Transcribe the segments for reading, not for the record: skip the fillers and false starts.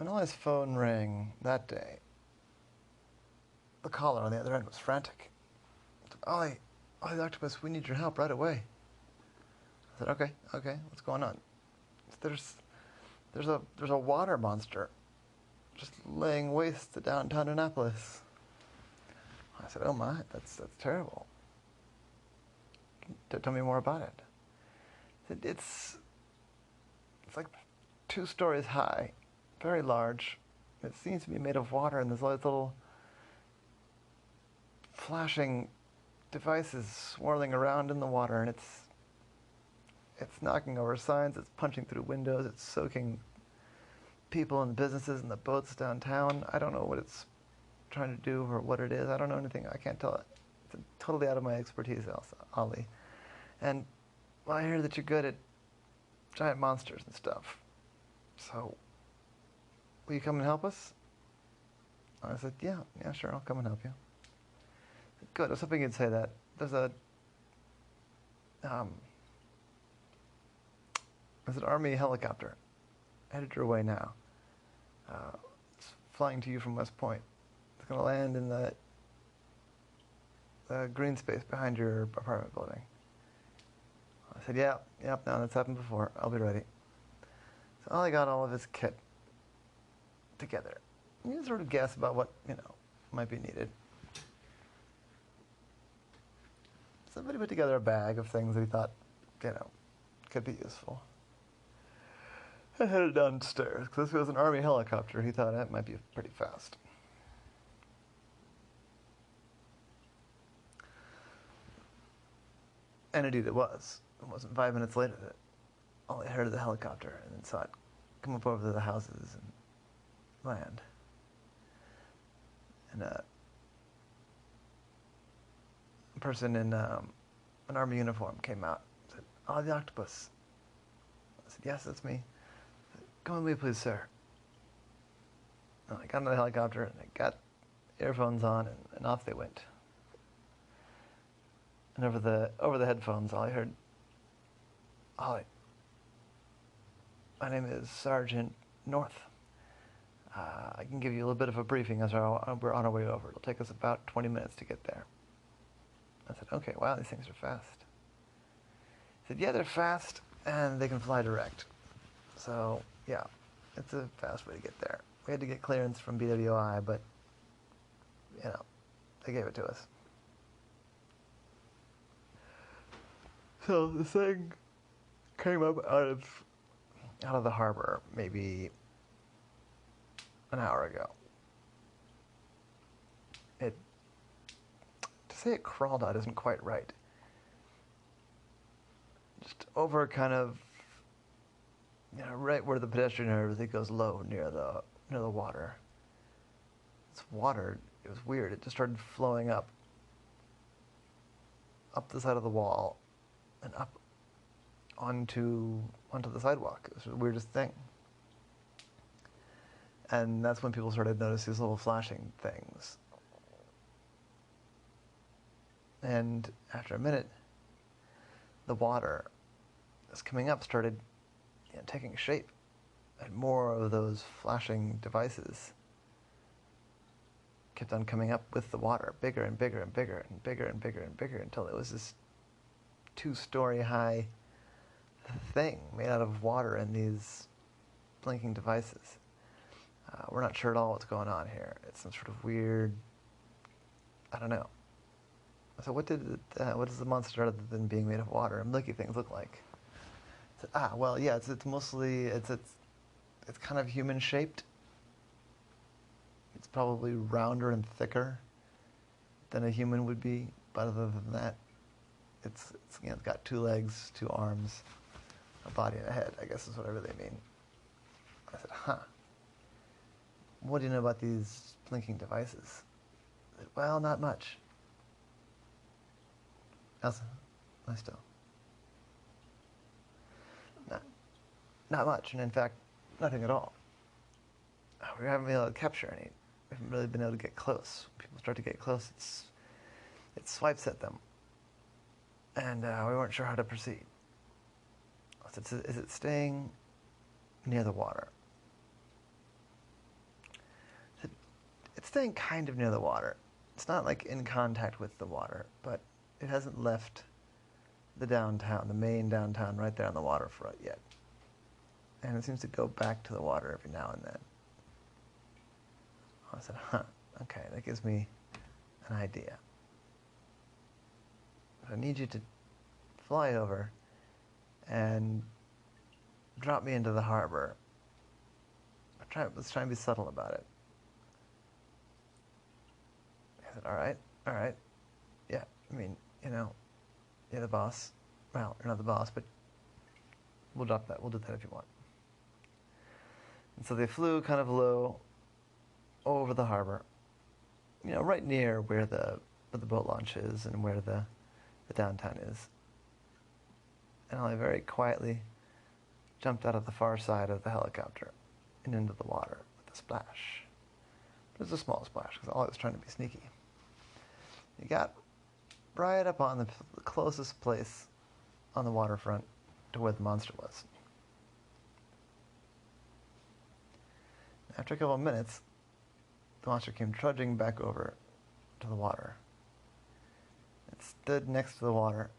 When Ollie's phone rang that day, the caller on the other end was frantic. Ollie, Ollie the octopus, we need your help right away. I said, okay, what's going on? There's a water monster just laying waste to downtown Annapolis. I said, oh my, that's terrible. Tell me more about it. It's like 2 stories high, very large. It seems to be made of water, and there's little flashing devices swirling around in the water, and it's knocking over signs, it's punching through windows, it's soaking people and businesses and the boats downtown. I don't know what it's trying to do or what it is. I don't know anything. I can't tell it. It's totally out of my expertise, Ollie. And well, I hear that you're good at giant monsters and stuff. So, will you come and help us? I said, yeah, sure, I'll come and help you. Good, I was hoping you'd say that. There's an Army helicopter headed your way now. It's flying to you from West Point. It's going to land in the green space behind your apartment building. I said, yep, no, that's happened before. I'll be ready. So Ollie got all of his kit together. You can sort of guess about what, might be needed. Somebody put together a bag of things that he thought, could be useful. I headed downstairs, because this was an Army helicopter. He thought that might be pretty fast. And indeed it was. It wasn't 5 minutes later that Ollie heard of the helicopter and then saw it come up over the houses and land. And a person in an Army uniform came out and said, "Ollie the octopus." I said, "Yes, that's me." Said, "Come with me, please, sir." And I got on the helicopter and I got earphones on and off they went. And over the headphones, all I heard, "Ollie, my name is Sergeant North. I can give you a little bit of a briefing as we're on our way over. It'll take us about 20 minutes to get there." I said, "Okay, wow, these things are fast." He said, "Yeah, they're fast, and they can fly direct. So, yeah, it's a fast way to get there. We had to get clearance from BWI, but, they gave it to us." So the thing came up out of the harbor maybe an hour ago. To say it crawled out isn't quite right. Just over kind of, right where the pedestrian area, it goes low near the water. It's water. It was weird. It just started flowing up the side of the wall and up onto the sidewalk. It was the weirdest thing. And that's when people started to notice these little flashing things. And after a minute, the water that's coming up started taking shape. And more of those flashing devices kept on coming up with the water, bigger and bigger and bigger and bigger and bigger and bigger, until it was this 2-story high thing made out of water and these blinking devices. We're not sure at all what's going on here. It's some sort of weird, I don't know. So what does the monster other than being made of water and blinky things look like? Well, yeah, it's mostly, it's kind of human shaped. It's probably rounder and thicker than a human would be, but other than that, it's got 2 legs, 2 arms, a body and a head, I guess is what I really mean. I said, what do you know about these blinking devices? I said, well, not much. Elsa, I still. Not much, and in fact, nothing at all. We haven't been able to capture any. We haven't really been able to get close. When people start to get close, it swipes at them. And we weren't sure how to proceed. I said, is it staying near the water? it's staying kind of near the water. It's not like in contact with the water, but it hasn't left the downtown, the main downtown right there on the waterfront yet. And it seems to go back to the water every now and then. I said, okay, that gives me an idea. I need you to fly over and drop me into the harbor. Let's try and be subtle about it. I said, all right. Yeah, I mean, you're the boss. Well, you're not the boss, but we'll drop that. We'll do that if you want. And so they flew kind of low over the harbor, right near where the boat launch is and where the downtown is. And Ollie very quietly jumped out of the far side of the helicopter and into the water with a splash. It was a small splash because Ollie was trying to be sneaky. He got right up on the closest place on the waterfront to where the monster was. After a couple of minutes, the monster came trudging back over to the water. It stood next to the water.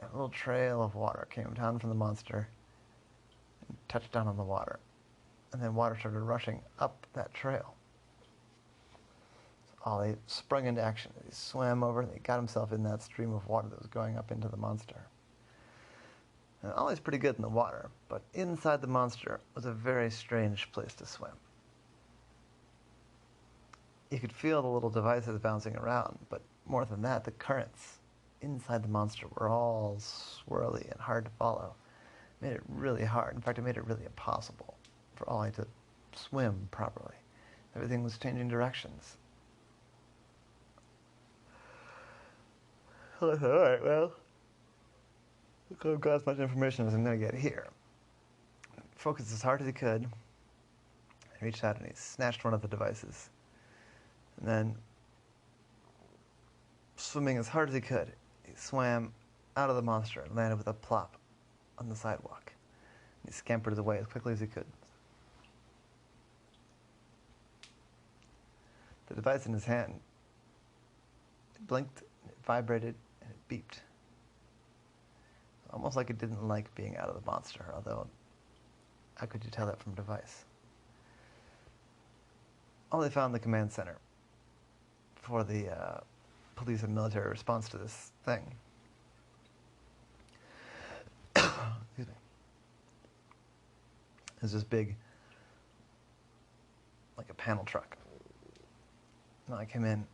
A little trail of water came down from the monster and touched down on the water. And then water started rushing up that trail. So Ollie sprung into action. He swam over and he got himself in that stream of water that was going up into the monster. And Ollie's pretty good in the water, but inside the monster was a very strange place to swim. You could feel the little devices bouncing around, but more than that, the currents inside the monster were all swirly and hard to follow. It made it really hard. In fact, it made it really impossible for Ollie to swim properly. Everything was changing directions. I thought, all right, well, I've got as much information as I'm going to get here. Focused as hard as he could. He reached out and he snatched one of the devices. And then, swimming as hard as he could, he swam out of the monster and landed with a plop on the sidewalk. And he scampered away as quickly as he could. The device in his hand, it blinked, it vibrated, and it beeped. Almost like it didn't like being out of the monster, although how could you tell that from a device? Ollie found the command center for the police and military response to this thing. Excuse me. There's this big, like a panel truck. And I came in,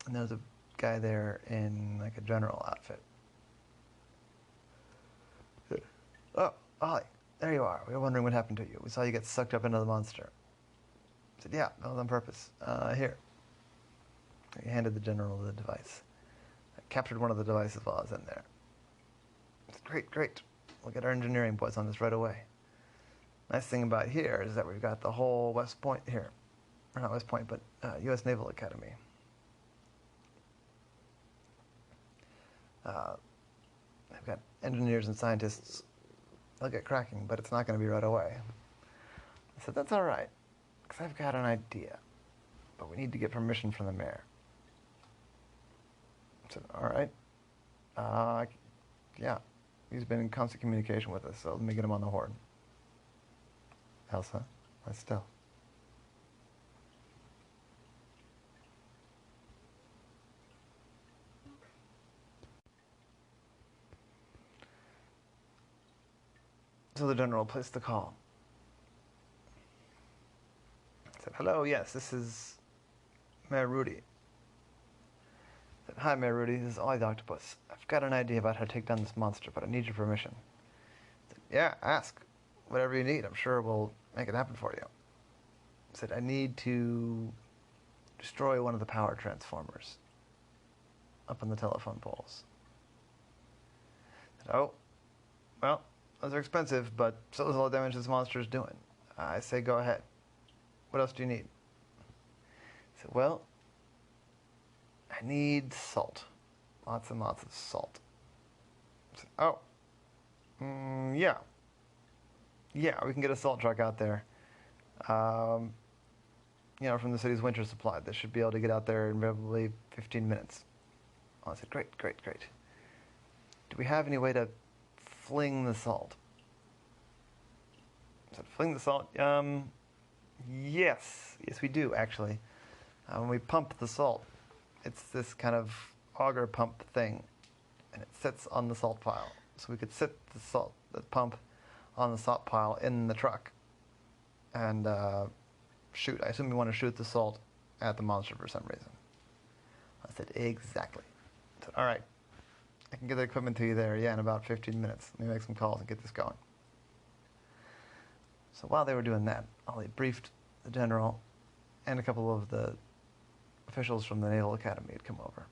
and there was a guy there in like a general outfit. Oh, Ollie, there you are. We were wondering what happened to you. We saw you get sucked up into the monster. I said, yeah, that was on purpose. Here. He handed the general the device. I captured one of the devices while I was in there. I said, great. We'll get our engineering boys on this right away. Nice thing about here is that we've got the whole West Point here. Or not West Point, but US Naval Academy. They've got engineers and scientists. They'll get cracking, but it's not going to be right away. I said, that's all right, because I've got an idea, but we need to get permission from the mayor. I said, all right. Yeah, he's been in constant communication with us, so let me get him on the horn. Elsa, let's still. So the general placed the call. I said, hello, yes, this is Mayor Rudy. I said, hi, Mayor Rudy, this is Ollie the Octopus. I've got an idea about how to take down this monster, but I need your permission. I said, yeah, ask. Whatever you need, I'm sure we'll make it happen for you. I said, I need to destroy one of the power transformers up on the telephone poles. I said, oh, well, those are expensive, but so is all the damage this monster is doing. I say go ahead. What else do you need? I said, well, I need salt. Lots and lots of salt. I said, oh, yeah. Yeah, we can get a salt truck out there. from the city's winter supply. They should be able to get out there in probably 15 minutes. I said, great, great, great. Do we have any way to fling the salt? I said, fling the salt? Yes, we do, actually. When we pump the salt, it's this kind of auger pump thing, and it sits on the salt pile. So we could sit the pump on the salt pile in the truck and shoot. I assume you want to shoot the salt at the monster for some reason. I said, exactly. I said, all right, I can get the equipment to you there, in about 15 minutes. Let me make some calls and get this going. So while they were doing that, Ollie briefed the general and a couple of the officials from the Naval Academy had come over.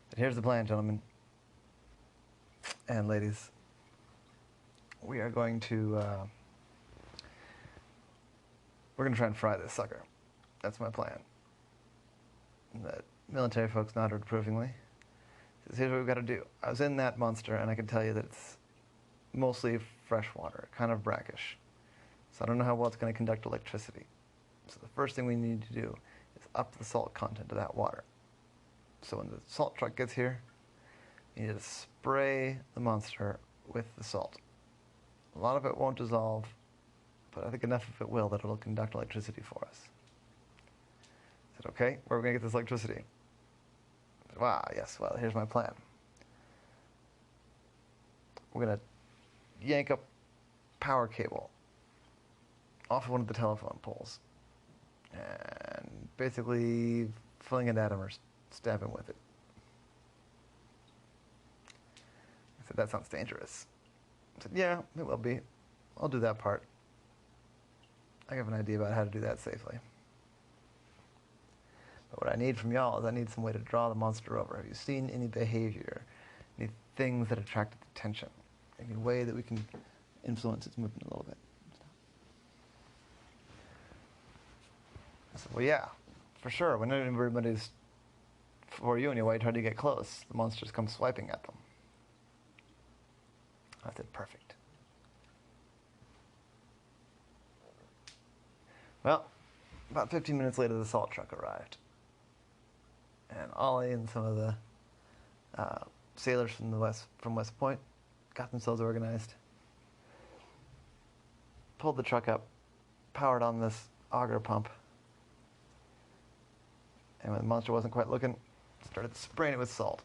But here's the plan, gentlemen and ladies. We are going to we're going to try and fry this sucker. That's my plan. And the military folks nodded approvingly. Says, here's what we've got to do. I was in that monster, and I can tell you that it's mostly fresh water, kind of brackish. So I don't know how well it's going to conduct electricity. So the first thing we need to do is up the salt content of that water. So when the salt truck gets here, you need to spray the monster with the salt. A lot of it won't dissolve, but I think enough of it will that it'll conduct electricity for us. I said, okay, where are we going to get this electricity? I said, wow, yes, well, here's my plan. We're going to yank a power cable off of one of the telephone poles and basically fling it at him or stab him with it. I said, that sounds dangerous. I said, yeah, it will be. I'll do that part. I have an idea about how to do that safely. But what I need from y'all is I need some way to draw the monster over. Have you seen any behavior, any things that attracted attention, any way that we can influence its movement a little bit? I said, well, yeah, for sure. When everybody's for you anyway, try to get close. The monsters come swiping at them. I said, perfect. Well, about 15 minutes later, the salt truck arrived. And Ollie and some of the sailors from West Point got themselves organized, pulled the truck up, powered on this auger pump, and when the monster wasn't quite looking, started spraying it with salt.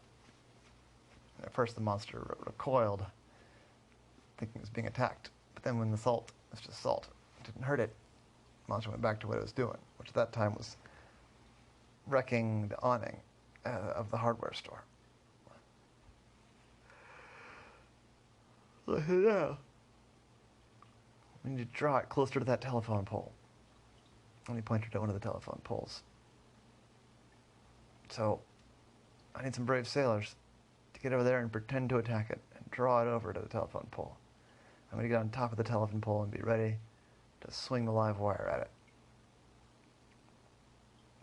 And at first the monster recoiled, thinking it was being attacked. But then when the salt was just salt, it didn't hurt it. The monster went back to what it was doing, which at that time was wrecking the awning of the hardware store. So I said, yeah, we need to draw it closer to that telephone pole. And he pointed at one of the telephone poles. So I need some brave sailors to get over there and pretend to attack it and draw it over to the telephone pole. I'm going to get on top of the telephone pole and be ready to swing the live wire at it.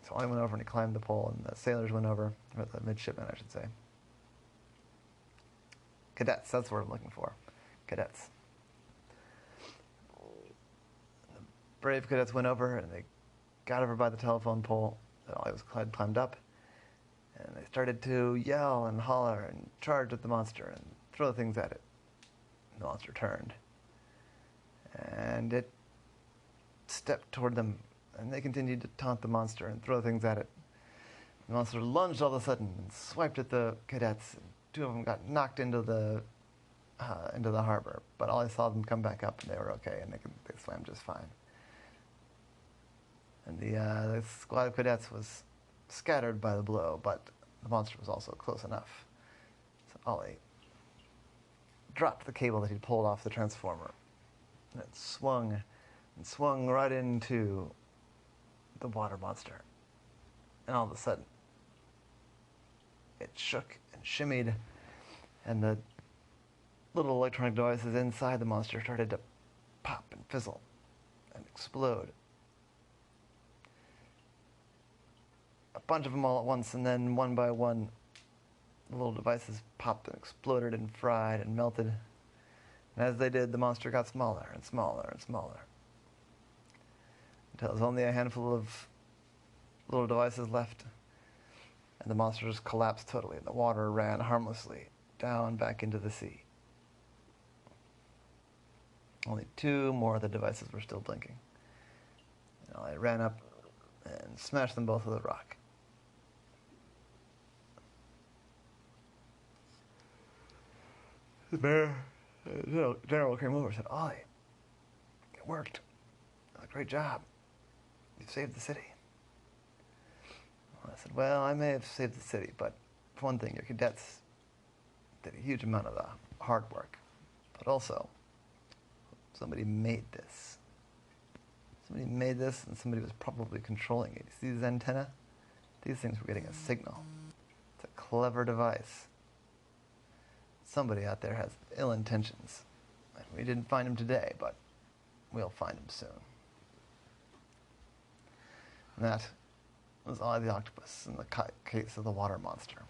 So I went over and he climbed the pole, and the sailors went over, or the midshipmen, I should say. Cadets, that's what I'm looking for. Cadets. The brave cadets went over, and they got over by the telephone pole that Ollie was climbed up, and they started to yell and holler and charge at the monster and throw things at it. The monster turned, and it stepped toward them, and they continued to taunt the monster and throw things at it. The monster lunged all of a sudden and swiped at the cadets. Two of them got knocked into the harbor, but Ollie saw them come back up, and they were okay, and they swam just fine. And the squad of cadets was scattered by the blow, but the monster was also close enough. So Ollie dropped the cable that he'd pulled off the transformer, and it swung right into the water monster. And all of a sudden, it shook and shimmied, and the little electronic devices inside the monster started to pop and fizzle and explode. A bunch of them all at once, and then one by one, the little devices popped and exploded and fried and melted. And as they did, the monster got smaller and smaller and smaller. until there's only a handful of little devices left, and the monster just collapsed totally, and the water ran harmlessly down back into the sea. Only 2 more of the devices were still blinking. And I ran up and smashed them both with a rock. The general came over and said, "Ollie, it worked. Great job. You've saved the city." Well, I said, "Well, I may have saved the city, but for one thing, your cadets did a huge amount of the hard work. But also, somebody made this. Somebody made this, and somebody was probably controlling it. You see these antennae? These things were getting a signal. It's a clever device. Somebody out there has ill intentions. And we didn't find him today, but we'll find him soon." And that was Ollie the Octopus in the case of the water monster.